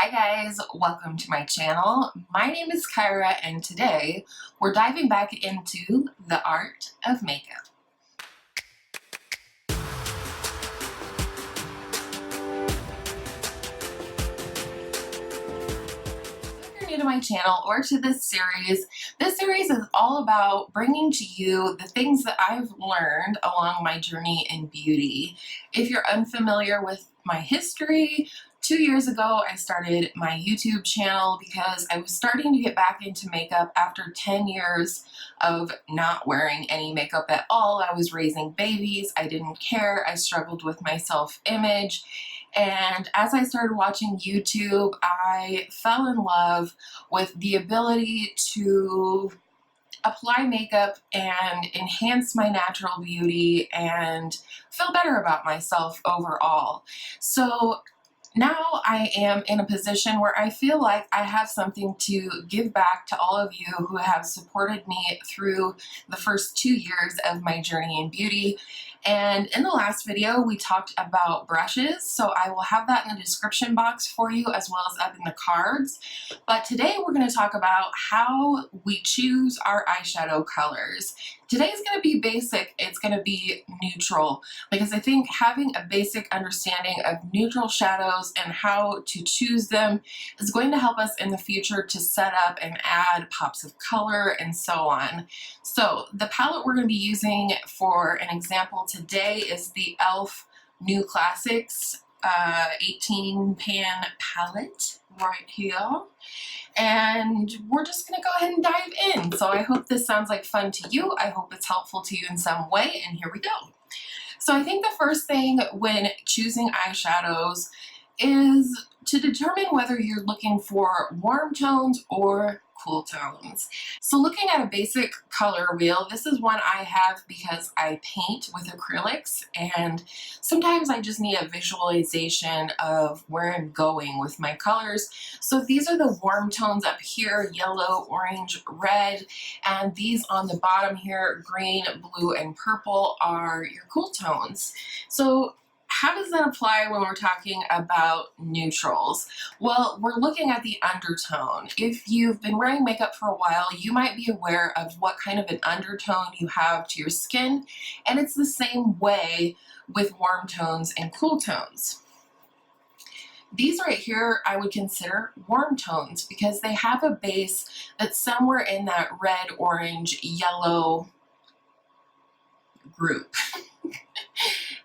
Hi guys, welcome to my channel. My name is Kyra and today we're diving back into the art of makeup. If you're new to my channel or to this series is all about bringing to you the things that I've learned along my journey in beauty. If you're unfamiliar with my history, 2 years ago, I started my YouTube channel because I was starting to get back into makeup after 10 years of not wearing any makeup at all. I was raising babies. I didn't care. I struggled with my self-image. And as I started watching YouTube, I fell in love with the ability to apply makeup and enhance my natural beauty and feel better about myself overall. So now I am in a position where I feel like I have something to give back to all of you who have supported me through the first 2 years of my journey in beauty. And in the last video, we talked about brushes, so I will have that in the description box for you as well as up in the cards. But today we're going to talk about how we choose our eyeshadow colors. Today's going to be basic, it's going to be neutral, because I think having a basic understanding of neutral shadows and how to choose them is going to help us in the future to set up and add pops of color and so on. So the palette we're going to be using for an example today is the e.l.f. New Classics 18 pan palette right here. And we're just going to go ahead and dive in. So I hope this sounds like fun to you. I hope it's helpful to you in some way, and here we go. So I think the first thing when choosing eyeshadows is to determine whether you're looking for warm tones or cool tones. So looking at a basic color wheel, this is one I have because I paint with acrylics and sometimes I just need a visualization of where I'm going with my colors. So these are the warm tones up here, yellow, orange, red, and these on the bottom here, green, blue, and purple are your cool tones. So how does that apply when we're talking about neutrals? Well, we're looking at the undertone. If you've been wearing makeup for a while, you might be aware of what kind of an undertone you have to your skin, and it's the same way with warm tones and cool tones. These right here I would consider warm tones because they have a base that's somewhere in that red, orange, yellow group.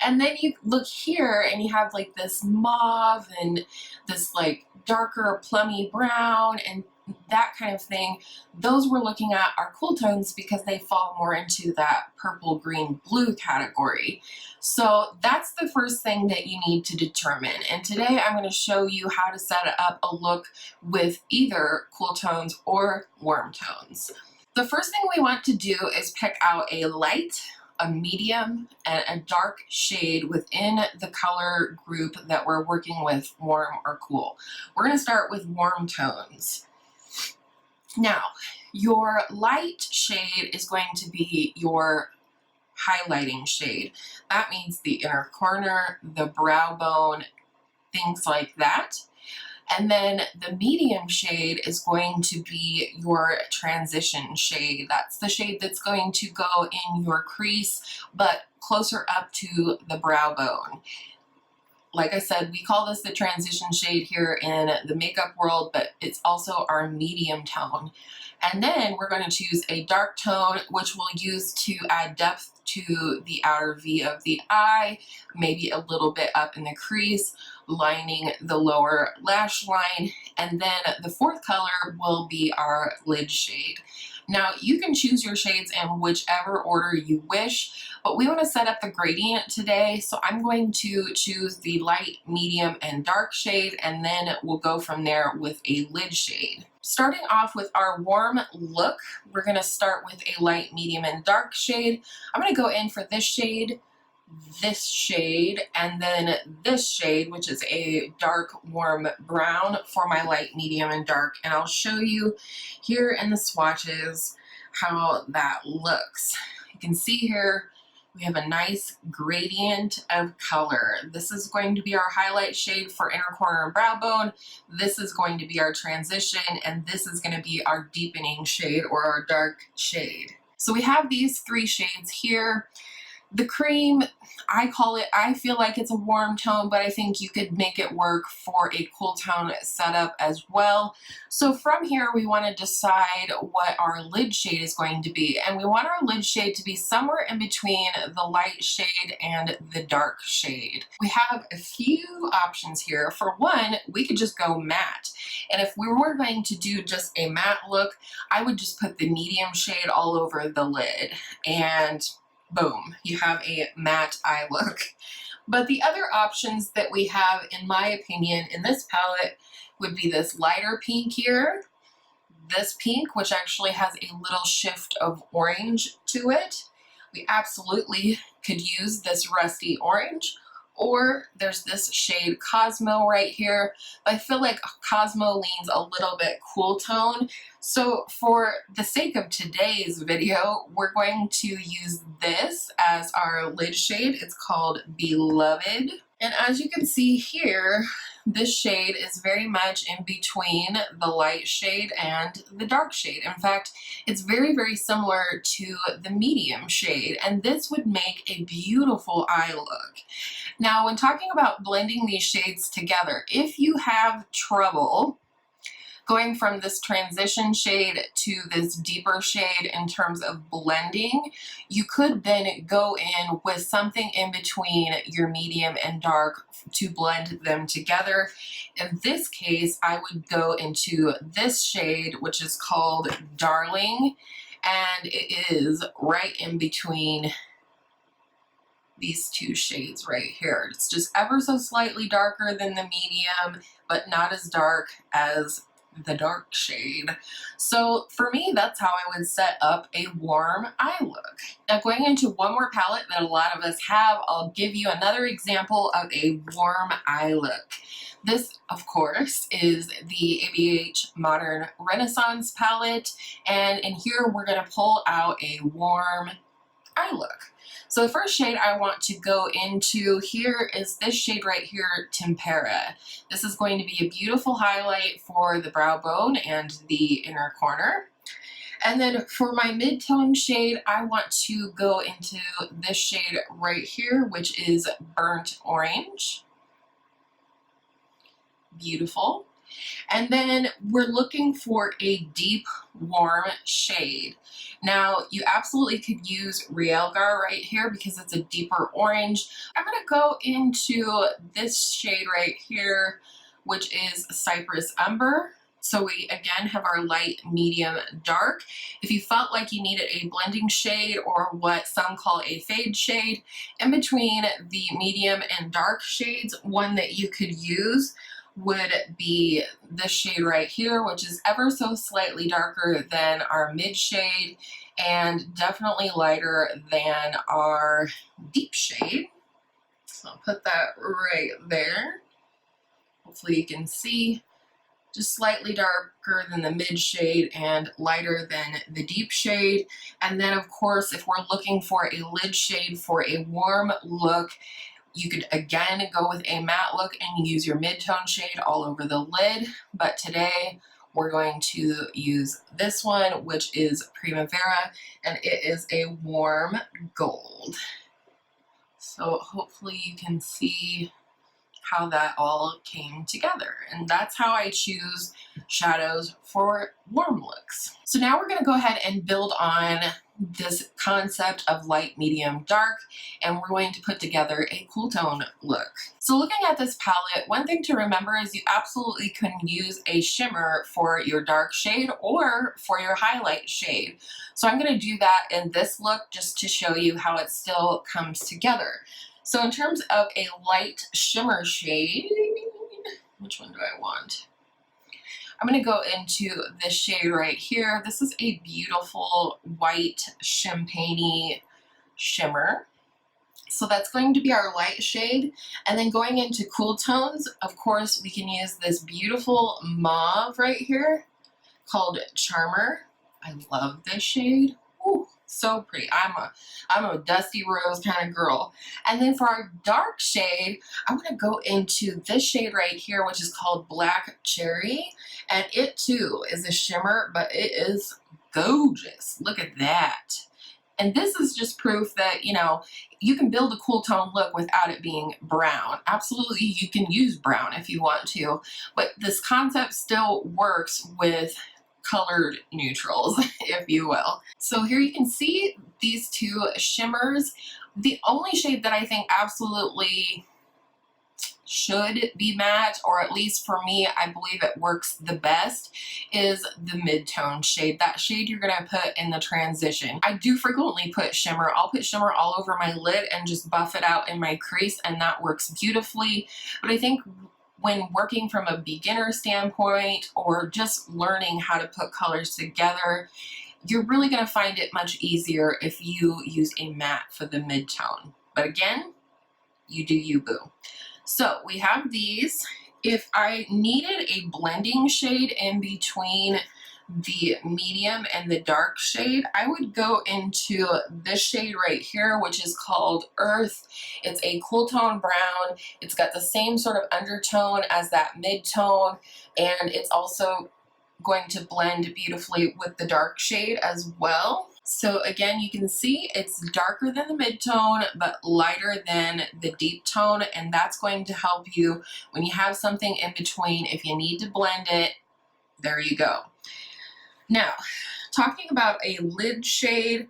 And then you look here and you have like this mauve and this like darker plummy brown and that kind of thing. Those we're looking at are cool tones because they fall more into that purple, green, blue category. So that's the first thing that you need to determine. And today I'm going to show you how to set up a look with either cool tones or warm tones. The first thing we want to do is pick out a light, a medium, and a dark shade within the color group that we're working with, warm or cool. We're going to start with warm tones. Now, your light shade is going to be your highlighting shade. That means the inner corner, the brow bone, things like that. And then the medium shade is going to be your transition shade. That's the shade that's going to go in your crease, but closer up to the brow bone. Like I said, we call this the transition shade here in the makeup world, but it's also our medium tone. And then we're going to choose a dark tone, which we'll use to add depth to the outer V of the eye, maybe a little bit up in the crease, lining the lower lash line. And then the fourth color will be our lid shade. Now you can choose your shades in whichever order you wish, but we want to set up the gradient today. So I'm going to choose the light, medium, and dark shade, and then we'll go from there with a lid shade. Starting off with our warm look, we're going to start with a light, medium, and dark shade. I'm going to go in for this shade, and then this shade, which is a dark warm brown for my light, medium, and dark. And I'll show you here in the swatches how that looks. You can see here We have a nice gradient of color. This is going to be our highlight shade for inner corner and brow bone. This is going to be our transition, and this is going to be our deepening shade or our dark shade. So we have these three shades here. The cream, I feel like it's a warm tone, but I think you could make it work for a cool tone setup as well. So from here, we want to decide what our lid shade is going to be. And we want our lid shade to be somewhere in between the light shade and the dark shade. We have a few options here. For one, we could just go matte. And if we were going to do just a matte look, I would just put the medium shade all over the lid, and boom, you have a matte eye look. But the other options that we have, in my opinion, in this palette would be this lighter pink here, this pink, which actually has a little shift of orange to it. We absolutely could use this rusty orange, or there's this shade Cosmo right here. But I feel like Cosmo leans a little bit cool tone. So for the sake of today's video, we're going to use this as our lid shade. It's called Beloved. And as you can see here, this shade is very much in between the light shade and the dark shade. In fact, it's very, very similar to the medium shade, and this would make a beautiful eye look. Now, when talking about blending these shades together, if you have trouble going from this transition shade to this deeper shade in terms of blending, you could then go in with something in between your medium and dark to blend them together. In this case, I would go into this shade, which is called Darling, and it is right in between these two shades right here. It's just ever so slightly darker than the medium, but not as dark as the dark shade. So for me, that's how I would set up a warm eye look. Now, going into one more palette that a lot of us have, I'll give you another example of a warm eye look. This, of course, is the ABH Modern Renaissance palette, and in here we're going to pull out a warm eye look. So the first shade I want to go into here is this shade right here, Tempera. This is going to be a beautiful highlight for the brow bone and the inner corner. And then for my mid-tone shade, I want to go into this shade right here, which is Burnt Orange. Beautiful. And then we're looking for a deep, warm shade. Now, you absolutely could use Realgar right here because it's a deeper orange. I'm going to go into this shade right here, which is Cypress Umber. So we again have our light, medium, dark. If you felt like you needed a blending shade, or what some call a fade shade, in between the medium and dark shades, one that you could use would be this shade right here, which is ever so slightly darker than our mid shade and definitely lighter than our deep shade. So I'll put that right there. Hopefully you can see, just slightly darker than the mid shade and lighter than the deep shade. And then of course, if we're looking for a lid shade for a warm look, you could again go with a matte look and use your mid-tone shade all over the lid, but today we're going to use this one, which is Primavera, and it is a warm gold. So hopefully you can see how that all came together, and that's how I choose shadows for warm looks. So now we're going to go ahead and build on this concept of light, medium, dark, and we're going to put together a cool tone look. So looking at this palette, one thing to remember is you absolutely can use a shimmer for your dark shade or for your highlight shade. So I'm going to do that in this look just to show you how it still comes together. So in terms of a light shimmer shade, which one do I want? I'm going to go into this shade right here. This is a beautiful white champagne-y shimmer. So that's going to be our light shade. And then going into cool tones, of course, we can use this beautiful mauve right here called Charmer. I love this shade. Ooh, So pretty. I'm a dusty rose kind of girl. And then for our dark shade, I'm gonna go into this shade right here, which is called Black Cherry. And it too is a shimmer, but it is gorgeous. Look at that. And this is just proof that, you know, you can build a cool tone look without it being brown. Absolutely, you can use brown if you want to, but this concept still works with colored neutrals, if you will. So here you can see these two shimmers. The only shade that I think absolutely should be matte, or at least for me, I believe it works the best, is the mid-tone shade. That shade you're gonna put in the transition. I do frequently put shimmer. I'll put shimmer all over my lid and just buff it out in my crease, and that works beautifully. But I think when working from a beginner standpoint or just learning how to put colors together, you're really gonna find it much easier if you use a matte for the mid-tone. But again, you do you, boo. So we have these. If I needed a blending shade in between the medium and the dark shade, I would go into this shade right here, which is called Earth. It's a cool tone brown. It's got the same sort of undertone as that mid-tone, and it's also going to blend beautifully with the dark shade as well. So again, you can see it's darker than the mid-tone, but lighter than the deep tone, and that's going to help you when you have something in between. If you need to blend it, there you go. Now, talking about a lid shade,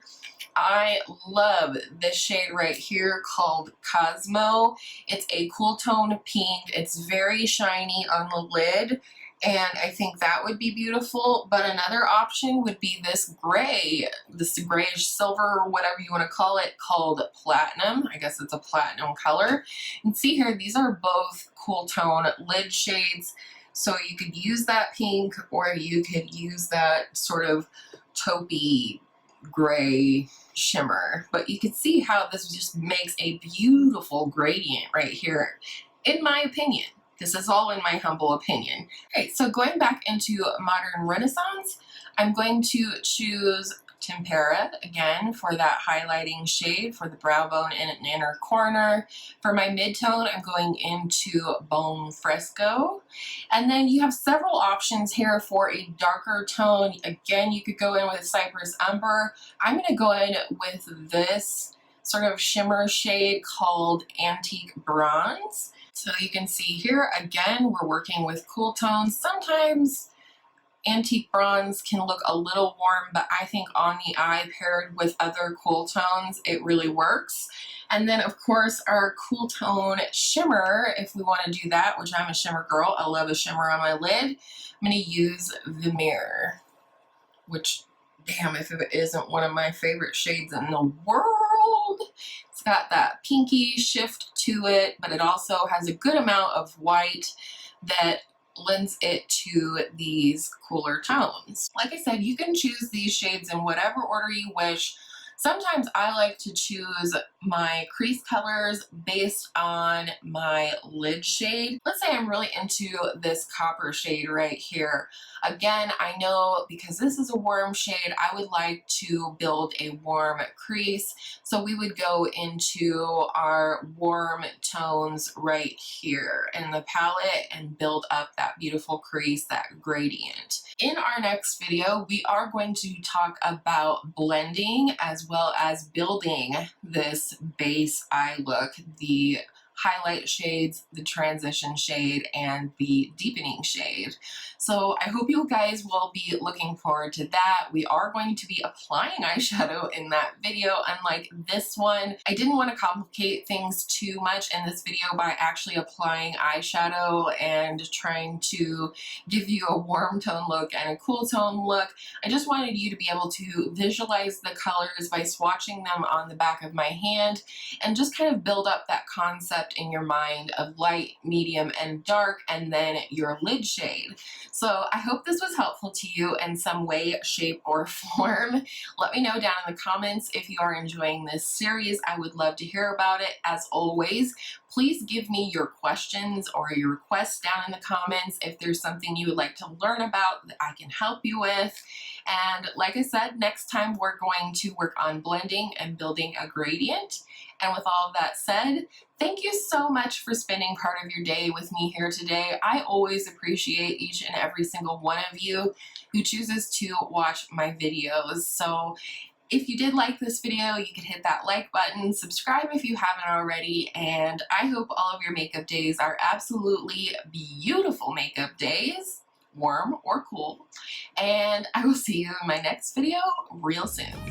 I love this shade right here called Cosmo. It's a cool tone pink. It's very shiny on the lid, and I think that would be beautiful. But another option would be this gray, this grayish silver, whatever you want to call it, called Platinum. I guess it's a platinum color. And see here, these are both cool tone lid shades. So you could use that pink, or you could use that sort of taupey gray shimmer. But you can see how this just makes a beautiful gradient right here, in my opinion. This is all in my humble opinion. Okay, so going back into Modern Renaissance, I'm going to choose Tempera again for that highlighting shade for the brow bone in an inner corner. For my mid-tone, I'm going into Bone Fresco. And then you have several options here for a darker tone. Again, you could go in with Cypress Umber. I'm going to go in with this sort of shimmer shade called Antique Bronze. So you can see here, again, we're working with cool tones. Sometimes Antique Bronze can look a little warm, but I think on the eye paired with other cool tones, it really works. And then of course our cool tone shimmer, if we want to do that, which I'm a shimmer girl, I love a shimmer on my lid, I'm going to use the Mirror, which, damn, if it isn't one of my favorite shades in the world. It's got that pinky shift to it, but it also has a good amount of white that lends it to these cooler tones. Like I said, you can choose these shades in whatever order you wish. Sometimes I like to choose my crease colors based on my lid shade. Let's say I'm really into this copper shade right here. Again, I know because this is a warm shade, I would like to build a warm crease. So we would go into our warm tones right here in the palette and build up that beautiful crease, that gradient. In our next video, we are going to talk about blending as well as building this base eye look, the highlight shades, the transition shade, and the deepening shade. So I hope you guys will be looking forward to that. We are going to be applying eyeshadow in that video, unlike this one. I didn't want to complicate things too much in this video by actually applying eyeshadow and trying to give you a warm tone look and a cool tone look. I just wanted you to be able to visualize the colors by swatching them on the back of my hand and just kind of build up that concept in your mind of light, medium, and dark, and then your lid shade. So I hope this was helpful to you in some way, shape, or form. Let me know down in the comments if you are enjoying this series. I would love to hear about it. As always, Please give me your questions or your requests down in the comments if there's something you would like to learn about that I can help you with. And like I said, next time we're going to work on blending and building a gradient. And with all of that said, thank you so much for spending part of your day with me here today. I always appreciate each and every single one of you who chooses to watch my videos. So if you did like this video, you can hit that like button, subscribe if you haven't already, and I hope all of your makeup days are absolutely beautiful makeup days, warm or cool, and I will see you in my next video real soon.